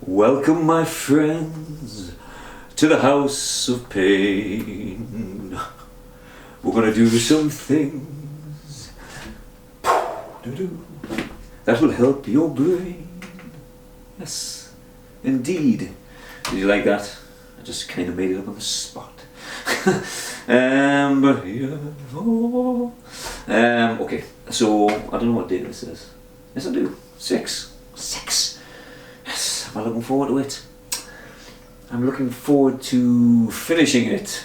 Welcome, my friends, to the house of pain. We're gonna do some things that will help your brain. Yes, indeed. Did you like that? I just kind of made it up on the spot. But yeah. Okay, so I don't know what day this is. Yes, I do. 6. Yes, am I looking forward to it? I'm looking forward to finishing it.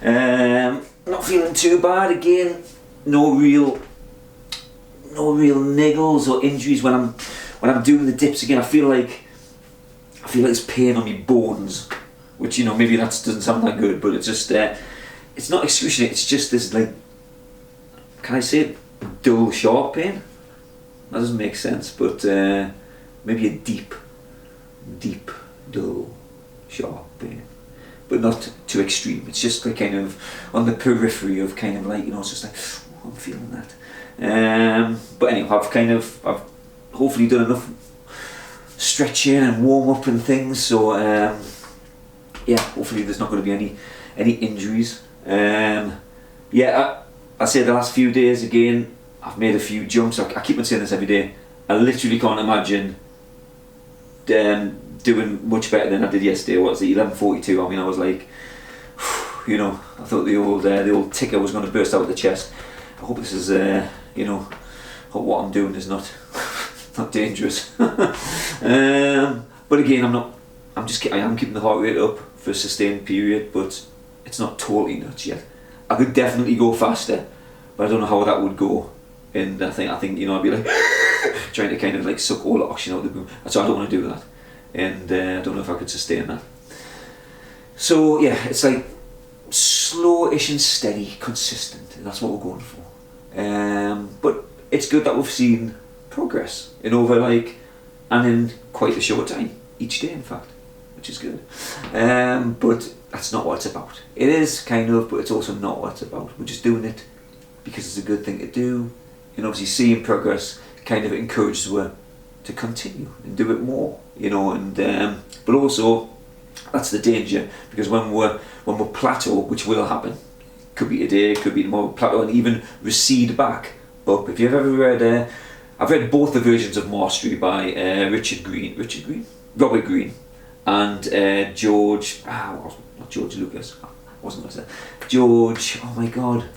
Yeah. Not feeling too bad again. No real niggles or injuries when I'm doing the dips again. I feel like it's pain on my bones, which, you know, maybe that doesn't sound that good, but it's just it's not excruciating. It's just this, like, can I say it? Dull, sharp pain. That doesn't make sense, but maybe a deep, dull, sharp pain, but not too extreme. It's just like kind of on the periphery of kind of like, you know, it's just like, oh, I'm feeling that. But anyway, I've hopefully done enough stretching and warm up and things. So yeah, hopefully there's not going to be any injuries. Yeah, I say the last few days again, I've made a few jumps. I keep on saying this every day. I literally can't imagine doing much better than I did yesterday. What was it, 11:42? I mean, I was like, you know, I thought the old ticker was going to burst out of the chest. I hope this is, you know, hope what I'm doing is not dangerous. But again, I am keeping the heart rate up for a sustained period, but it's not totally nuts yet. I could definitely go faster, but I don't know how that would go. And I think, you know, I'd be like trying to kind of like suck all the oxygen out of the room. So I don't want to do that, and I don't know if I could sustain that. So yeah, it's like slow-ish and steady, consistent. That's what we're going for. But it's good that we've seen progress in quite a short time, each day in fact, which is good. But that's not what it's about. It is kind of, but it's also not what it's about. We're just doing it because it's a good thing to do. And obviously seeing progress kind of encourages us to continue and do it more, you know. And but also that's the danger, because when we're plateau, which will happen, could be today, could be tomorrow, plateau and even recede back up. If you've ever read, I've read both the versions of Mastery by Robert Greene, and George. Not George Lucas. Wasn't going to say George. Oh my God,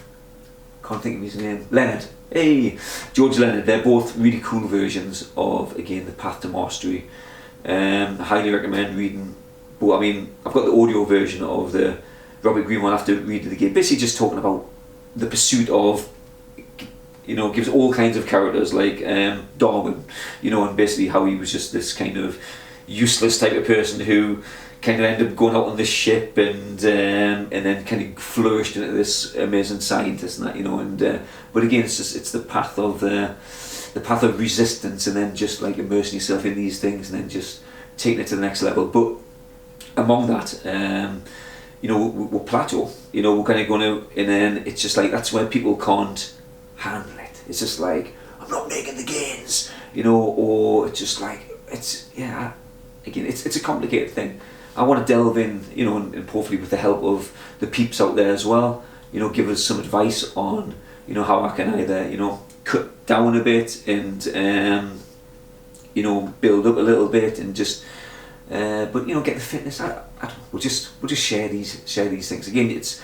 can't think of his name. Leonard. Hey, George Leonard. They're both really cool versions of, again, the Path to Mastery. I highly recommend reading. But I mean, I've got the audio version of the Robert Greene one. I have to read it again. Basically, just talking about the pursuit of, you know, gives all kinds of characters like Darwin, you know, and basically how he was just this kind of useless type of person who kind of ended up going out on this ship and then kind of flourished into this amazing scientist and that, you know. And but again, it's the path of resistance, and then just like immersing yourself in these things and then just taking it to the next level. But among that, you know, we'll plateau. You know, we're kind of going to, and then it's just like that's where people can't handle it. It's just like, I'm not making the gains, you know, or it's just like, it's, yeah, again, it's a complicated thing. I want to delve in, you know, and hopefully with the help of the peeps out there as well, you know, give us some advice on, you know, how I can either, you know, cut down a bit and, you know, build up a little bit and just, but, you know, get the fitness. I don't know, we'll just share these things. Again, it's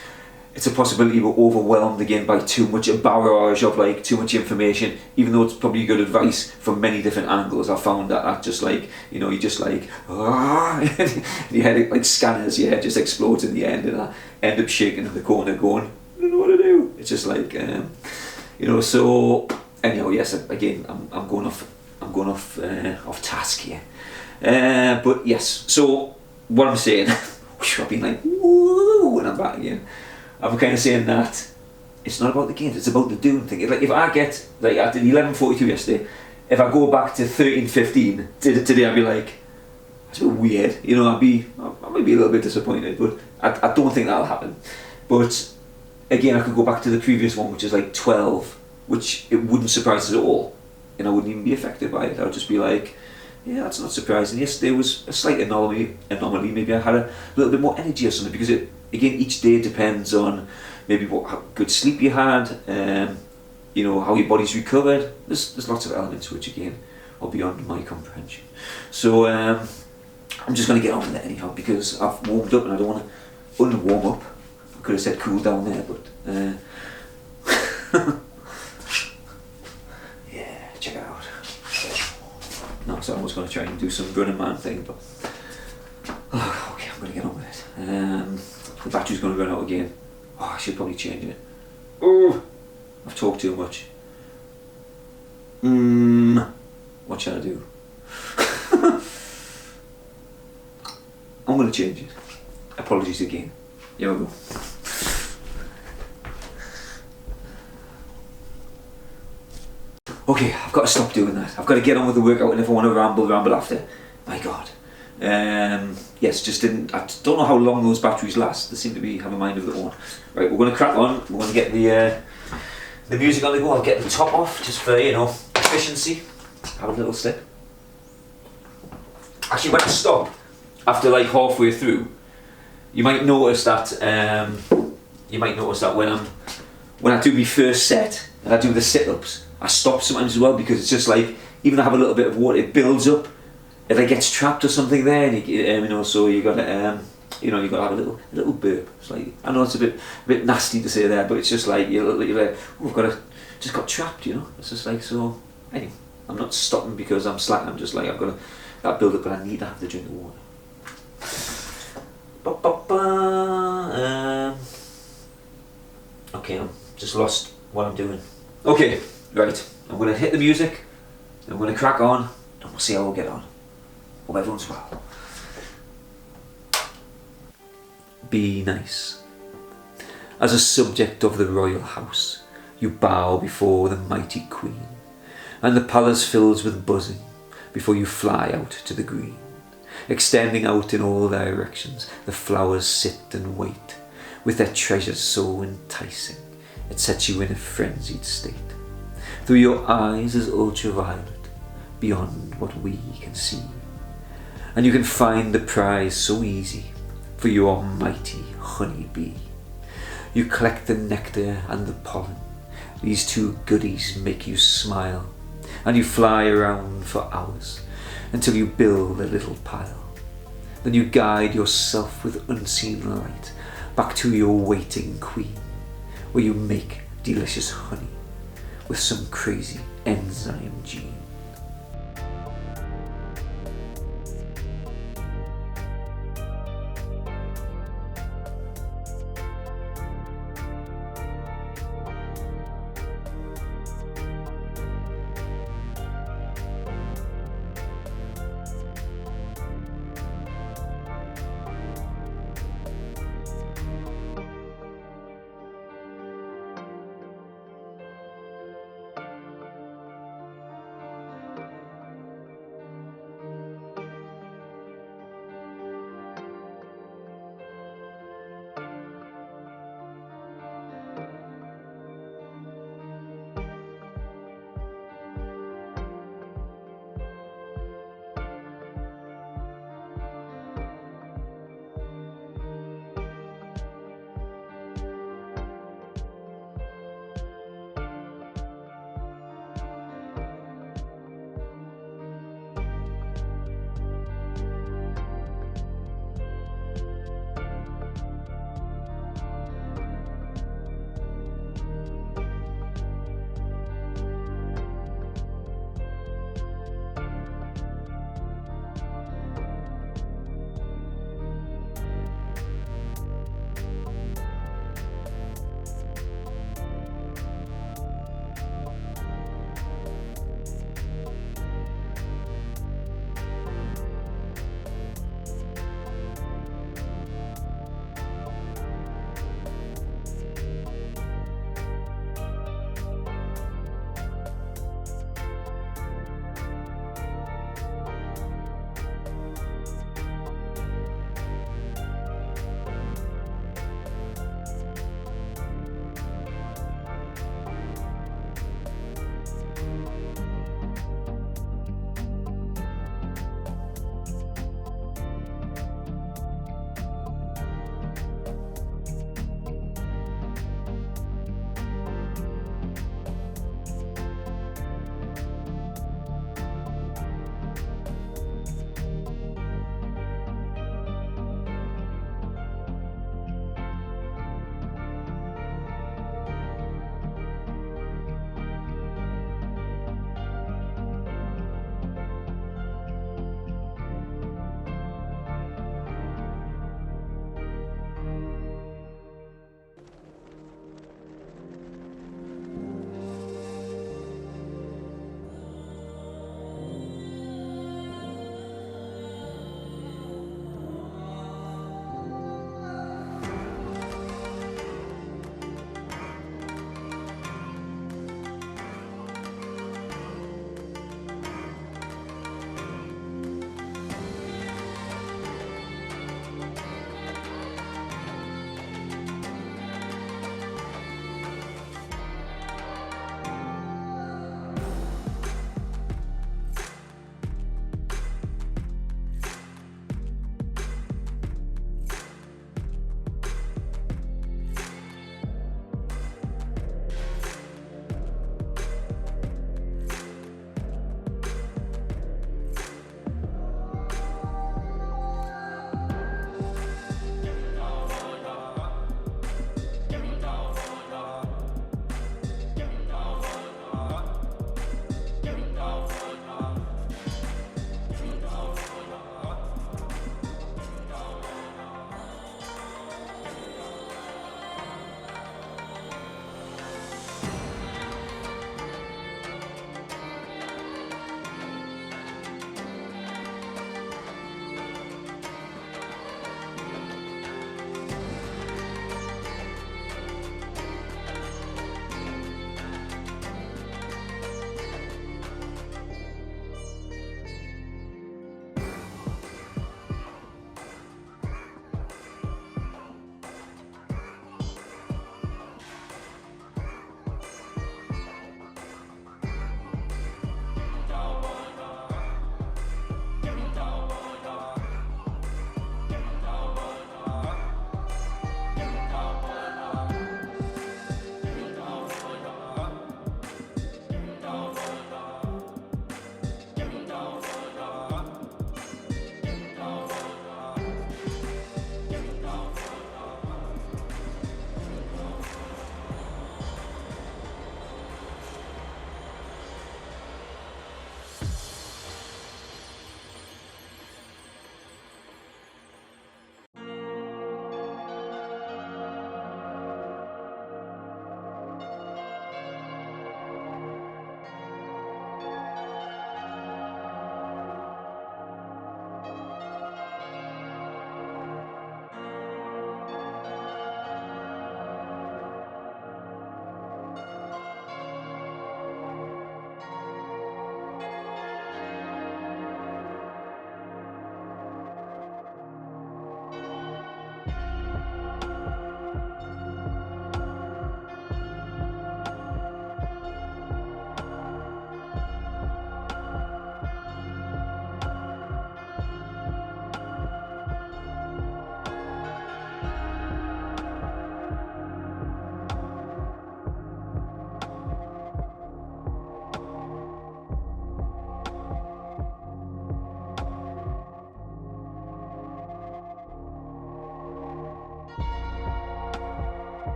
a possibility we're overwhelmed again by too much, a barrage of like too much information, even though it's probably good advice from many different angles. I found that just like, you know, you just like, your head, like scanners, your head just explodes in the end, and I end up shaking in the corner going, I don't know what to do. It's just like, you know, so anyhow, yes, again, I'm going off task here. But yes, so what I'm saying, I've been like, woo, when I'm back again. I'm kind of saying that it's not about the gains, it's about the doing thing. Like if I get, like I did 11:42 yesterday, if I go back to 13:15 today, I'd be like, that's a bit weird, you know. I might be a little bit disappointed, but I don't think that'll happen. But again, I could go back to the previous one, which is like 12, which it wouldn't surprise us at all, and I wouldn't even be affected by it. I would just be like, Yeah, that's not surprising. Yesterday was a slight anomaly. Maybe I had a little bit more energy or something, because again, each day depends on maybe how good sleep you had, how your body's recovered. There's lots of elements which again are beyond my comprehension. So I'm just going to get on with it anyhow, because I've warmed up and I don't want to unwarm up. I could have said cool down there, but yeah, check it out. No, so I was going to try and do some running man thing, but okay, I'm going to get on with it. The battery's going to run out again. Oh, I should probably change it. Oh, I've talked too much. What should I do? I'm going to change it. Apologies again. Here we go. Okay, I've got to stop doing that. I've got to get on with the workout, and if I want to ramble after, my God. Yes, I don't know how long those batteries last. They seem to have a mind of their own. Right, we're going to crack on. We're going to get the music on the go. I'll get the top off just for, efficiency. Have a little step. Actually, when I stop, after like halfway through, you might notice that when I do my first set and I do the sit-ups, I stop sometimes as well, because it's just like, even though I have a little bit of water, it builds up. It like gets trapped or something there, and so you got to you got to have a little burp. It's like, I know it's a bit nasty to say there, but it's just like you're like, oh, just got trapped, It's just like, so anyway, I'm not stopping because I'm slacking. I'm just like, I've got that build up, but I need to have to drink the water. Okay, I'm just lost what I'm doing. Okay, right, I'm going to hit the music, I'm going to crack on, and we'll see how we'll get on. Hope everyone's well. Be nice. As a subject of the royal house, you bow before the mighty queen, and the palace fills with buzzing before you fly out to the green. Extending out in all directions, the flowers sit and wait, with their treasures so enticing, it sets you in a frenzied state. Through your eyes is ultraviolet, beyond what we can see, and you can find the prize so easy for your mighty honey bee. You collect the nectar and the pollen, these two goodies make you smile, and you fly around for hours until you build a little pile. Then you guide yourself with unseen light back to your waiting queen, where you make delicious honey with some crazy enzyme gene.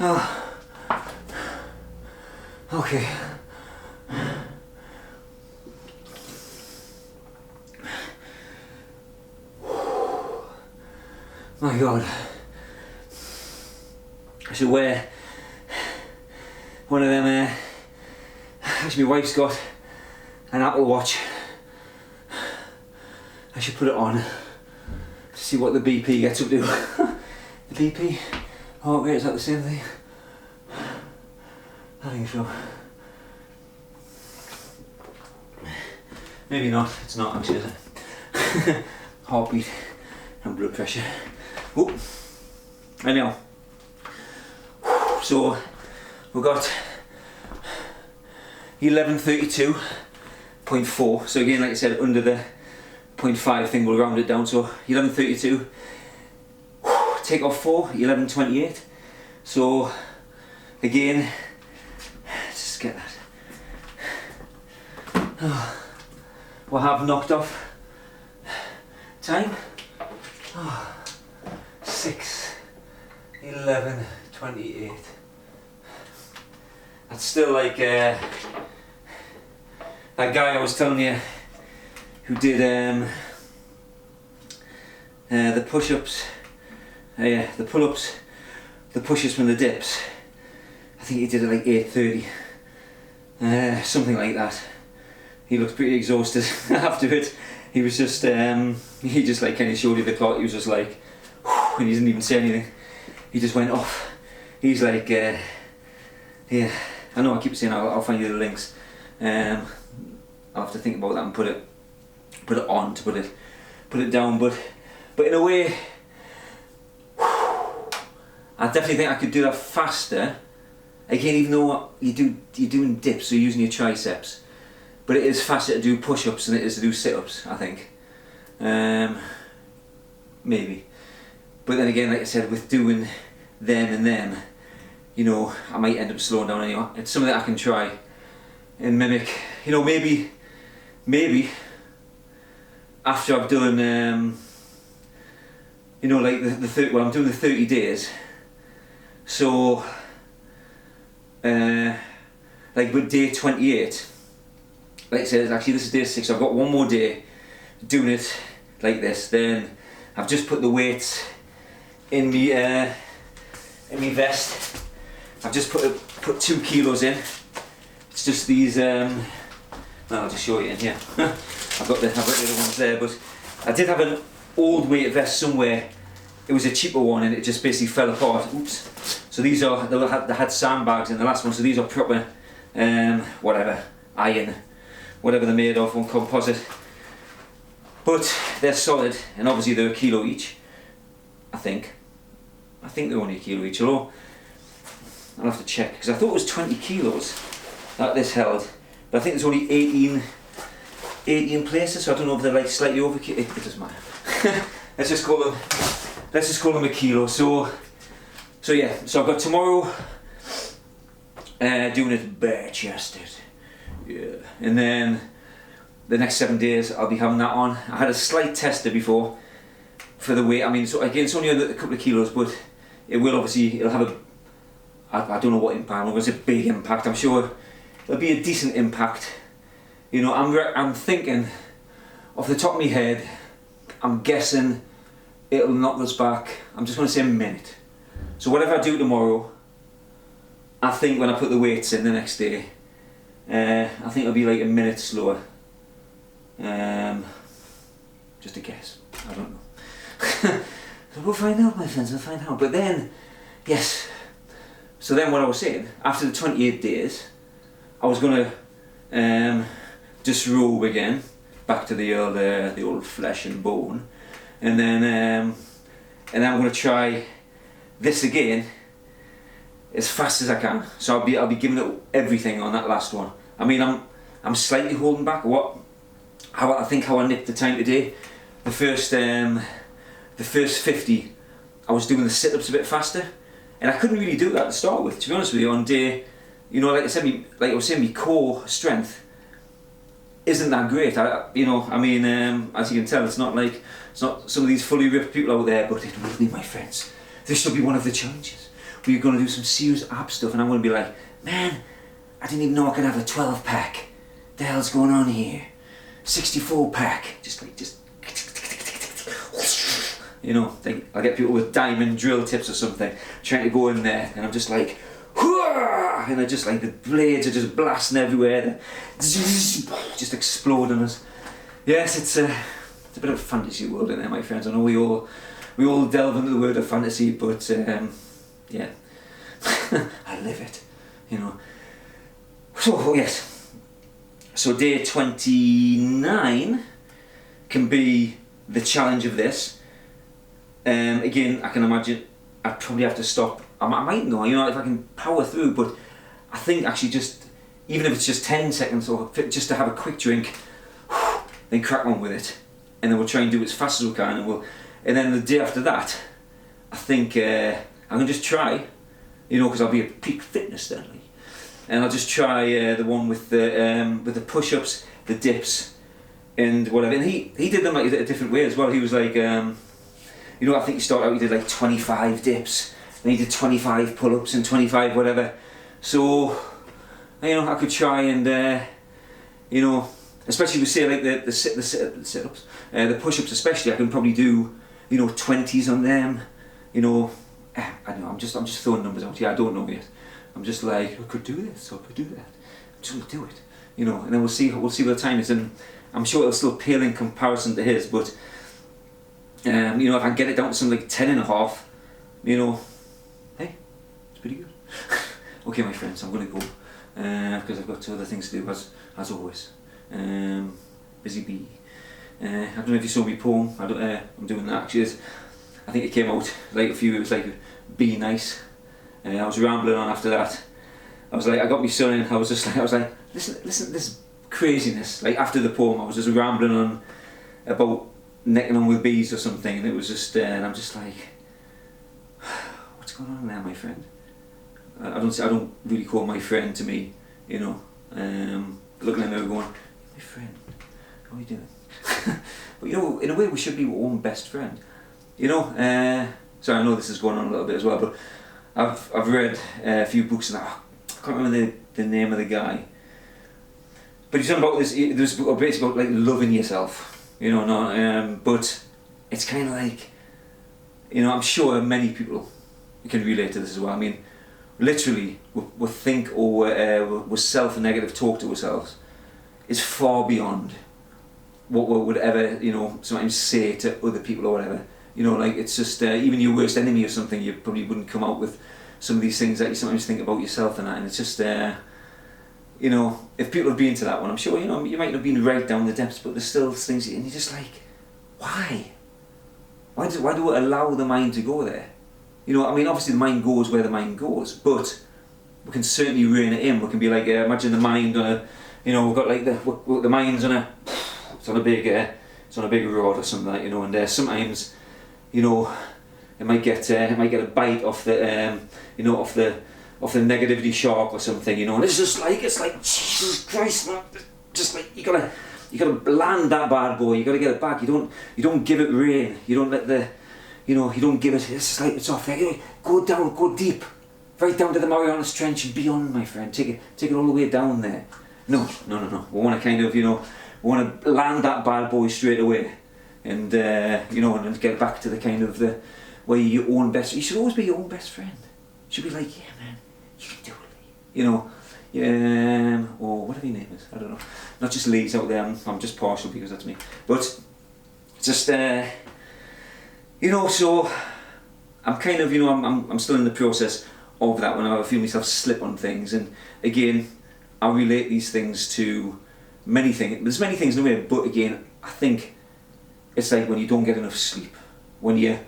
Oh. Okay. My God. I should wear one of them, actually my wife's got an Apple Watch. I should put it on to see what the BP gets up to. The BP, heart rate, is that the same thing? I think so. Maybe not, it's not actually, is it? Heartbeat and blood pressure. Oh, anyhow. So we've got 1132.4. So again, like I said, under the 0.5 thing, we'll round it down. So 1132. Take off 4, 1128. So again, let's just get that. Oh, we'll have knocked off time. Oh, 6, 11, 28. That's still like that guy I was telling you who did the push-ups, the pull-ups, the push-ups and the dips. I think he did it like 8:30, something like that. He looked pretty exhausted after it. He was just, he just like kind of showed you the clock. He was just like, whew, and he didn't even say anything. He just went off. He's like, yeah, I know I keep saying I'll find you the links. I'll have to think about that and put it on to put it down. But in a way, I definitely think I could do that faster. Again, even though you're doing dips, so you're using your triceps, but it is faster to do push-ups than it is to do sit-ups, I think. Maybe. But then again, like I said, with doing them and them, you know, I might end up slowing down anyway. It's something that I can try and mimic. You know, maybe after I've done, you know, like the 30, well, I'm doing the 30 days. So, like with day 28, like I said, actually this is day 6. I've got one more day doing it like this. Then I've just put the weights in me vest. I've just put 2 kilos in. It's just these. Well, I'll just show you in here. I've got the other ones there, but I did have an old weight vest somewhere. It was a cheaper one, and it just basically fell apart. Oops. So these are they had sandbags in the last one. So these are proper, whatever, iron, whatever they're made of, on composite. But they're solid, and obviously they're a kilo each. I think they're only a kilo each. Although I'll have to check, because I thought it was 20 kilos that this held, but I think there's only 18 places. So I don't know if they're like slightly over. It doesn't matter. let's just call them a kilo. So yeah. So I've got tomorrow doing it bare chested. Yeah, and then the next 7 days I'll be having that on. I had a slight tester before for the weight. I mean, so again, it's only a couple of kilos, but it'll have a, I don't know what impact. I'm going to say big impact. I'm sure it'll be a decent impact. You know, I'm thinking off the top of my head, I'm guessing it'll knock us back. I'm just going to say a minute. So whatever I do tomorrow, I think when I put the weights in the next day, I think it'll be like a minute slower. Just a guess. I don't know. So we'll find out, my friends. We'll find out. But then, yes. So then, what I was saying, after the 28 days, I was gonna disrobe again, back to the old flesh and bone, and then I'm gonna try this again as fast as I can. So I'll be giving it everything on that last one. I mean, I'm slightly holding back. How I nipped the time today. The first 50, I was doing the sit-ups a bit faster, and I couldn't really do that to start with. To be honest with you, on day, you know, like I said, like I was saying, my core strength isn't that great. As you can tell, it's not some of these fully ripped people out there, but it will be, my friends. This shall be one of the challenges. we're going to do some serious ab stuff, and I'm going to be like, man, I didn't even know I could have a 12 pack. The hell's going on here? 64 pack. Just, you know, I'll get people with diamond drill tips or something trying to go in there, and I'm just like, and I just like, the blades are just blasting everywhere, just exploding us. Yes, it's a bit of a fantasy world in there, my friends. I know we all delve into the word of fantasy, but yeah, I live it, you know. So yes, so day 29 can be the challenge of this. Again, I can imagine I'd probably have to stop. I might know, you know, if I can power through, but I think actually just, even if it's just 10 seconds or just to have a quick drink, then crack on with it, and then we'll try and do it as fast as we can, and then the day after that, I think I'm gonna just try, you know, because I'll be at peak fitness then, like, and I'll just try the one with the push-ups, the dips, and whatever. And he did them like a different way as well. He was like, you know, I think he started out, he did like 25 dips, and he did 25 pull-ups and 25 whatever. So, you know, I could try and, you know, especially with say like the sit-ups, the push-ups especially, I can probably do, you know, 20s on them. You know, I don't know. I'm just throwing numbers out here. I don't know yet. I'm just like, I could do this or I could do that. I'm just gonna do it. You know, and then we'll see what the time is, and I'm sure it'll still pale in comparison to his, but you know, if I can get it down to something like 10.5, you know, hey, it's pretty good. Okay, my friends, I'm gonna go because I've got other things to do as always. Busy bee. I don't know if you saw my poem. I'm doing that actually. I think it came out like a few. It was like be nice. I was rambling on after that. I was like, I got my son in. I was like, listen to this craziness. Like after the poem, I was just rambling on about necking on with bees or something, and it was just, and I'm just like, what's going on there, my friend? I don't really call my friend to me, you know. Looking at me going, my friend, how are you doing? But you know, in a way, we should be our own best friend. You know, sorry, I know this is going on a little bit as well, but I've read a few books and I can't remember the name of the guy. But he's talking about this. There's a book basically about like loving yourself. You know, no, but it's kind of like, you know, I'm sure many people can relate to this as well. I mean, literally, we think or we self-negative talk to ourselves is far beyond what we would ever, you know, sometimes say to other people or whatever. You know, like it's just even your worst enemy or something, you probably wouldn't come out with some of these things that you sometimes think about yourself and that. And it's just, you know, if people have been to that one, I'm sure, you know, you might not have been right down the depths, but there's still things, and you're just like, why? Why do we allow the mind to go there? You know, I mean, obviously the mind goes where the mind goes, but we can certainly rein it in. We can be like, imagine the mind on a, you know, we've got like the mind's on a big rod or something like that, you know, and sometimes, you know, it might get a bite off the, you know, off the negativity shark or something, you know, and it's like Jesus Christ, man, just like you gotta land that bad boy. You gotta get it back. You don't give it rein. You don't let the, you know, you don't give it. It's just like it's off there. Go down, go deep, right down to the Marianas Trench and beyond, my friend. Take it all the way down there. No. We want to kind of, you know, we want to land that bad boy straight away, and you know, and then get back to the kind of the where you're your own best. You should always be your own best friend. You should be like, yeah, man, you can do it. You know, yeah, or whatever your name is. I don't know. Not just Lee's out there. I'm just partial because that's me. But just you know, so I'm kind of, you know, I'm still in the process of that when I feel myself slip on things, and again, I relate these things to many things. There's many things in a way, but again, I think it's like when you don't get enough sleep, when you're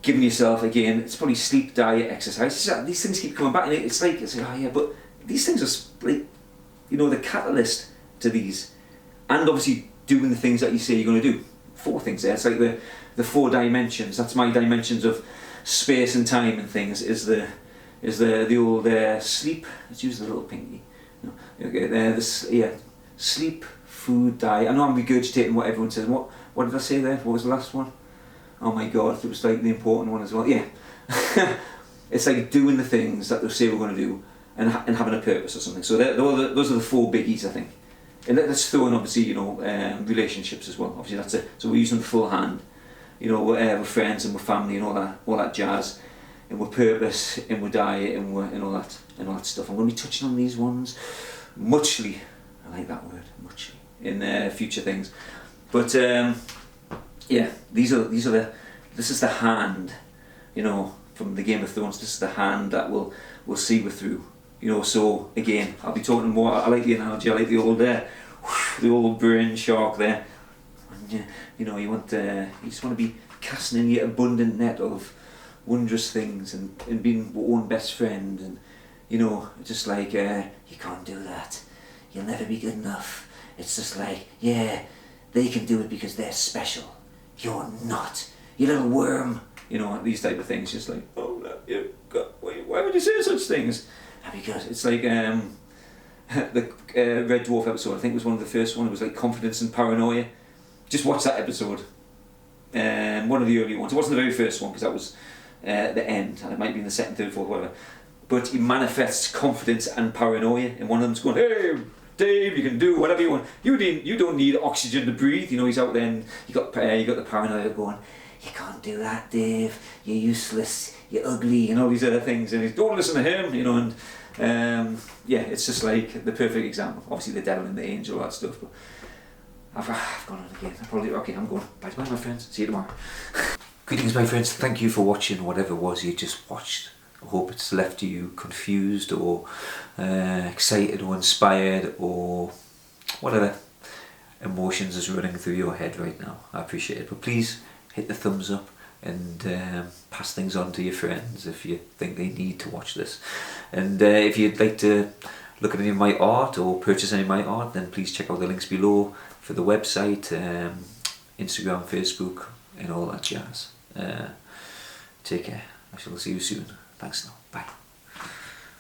giving yourself, again, it's probably sleep, diet, exercise. These things keep coming back, and it's like oh yeah, but these things are like, you know, the catalyst to these, and obviously doing the things that you say you're going to do. 4 things there. It's like the 4 dimensions. That's my dimensions of space and time and things. Is the old sleep. Let's use the little pinky. No, okay, sleep, food, diet. I know I'm regurgitating what everyone says. What did I say there? What was the last one? Oh my god, it was like the important one as well. Yeah. it's like doing the things that they say we're going to do, and having a purpose or something. So those are the 4 biggies, I think. And let's throw in, obviously, you know, relationships as well. Obviously, that's it. So we're using the full hand, you know, with friends and with family and all that jazz, and with purpose and with diet and all that stuff. I'm going to be touching on these ones muchly. I like that word, muchly, in future things. But yeah, this is the hand, you know, from the Game of Thrones. This is the hand that will see we're through. You know, so again, I'll be talking more. I like the analogy. I like the old brain shark there. And, you know, you just want to be casting in your abundant net of wondrous things and being your own best friend, and you know, just like you can't do that. You'll never be good enough. It's just like, yeah, they can do it because they're special. You're not. You little worm. You know, these type of things. Just like, oh, no, why would you say such things? Because it's like the Red Dwarf episode, I think it was one of the first one. It was like confidence and paranoia. Just watch that episode. One of the early ones. It wasn't the very first one because that was the end, and it might be in the second, third, fourth, whatever. But he manifests confidence and paranoia, and one of them's going, "Hey, Dave, you can do whatever you want. You don't need oxygen to breathe." You know, he's out there, and you got the paranoia going, "You can't do that, Dave. You're useless. You're ugly," and all these other things. And he's, "Don't listen to him," you know. And yeah, it's just like the perfect example. Obviously, the devil and the angel, all that stuff. But I've gone on again. I'm going. Bye, my friends. See you tomorrow. Greetings, my friends. Thank you for watching whatever it was you just watched. I hope it's left you confused or excited or inspired or whatever emotions is running through your head right now. I appreciate it. But please hit the thumbs up and pass things on to your friends if you think they need to watch this. And if you'd like to look at any of my art or purchase any of my art, then please check out the links below for the website, Instagram, Facebook, and all that jazz. Take care. I shall see you soon. Thanks now. Bye.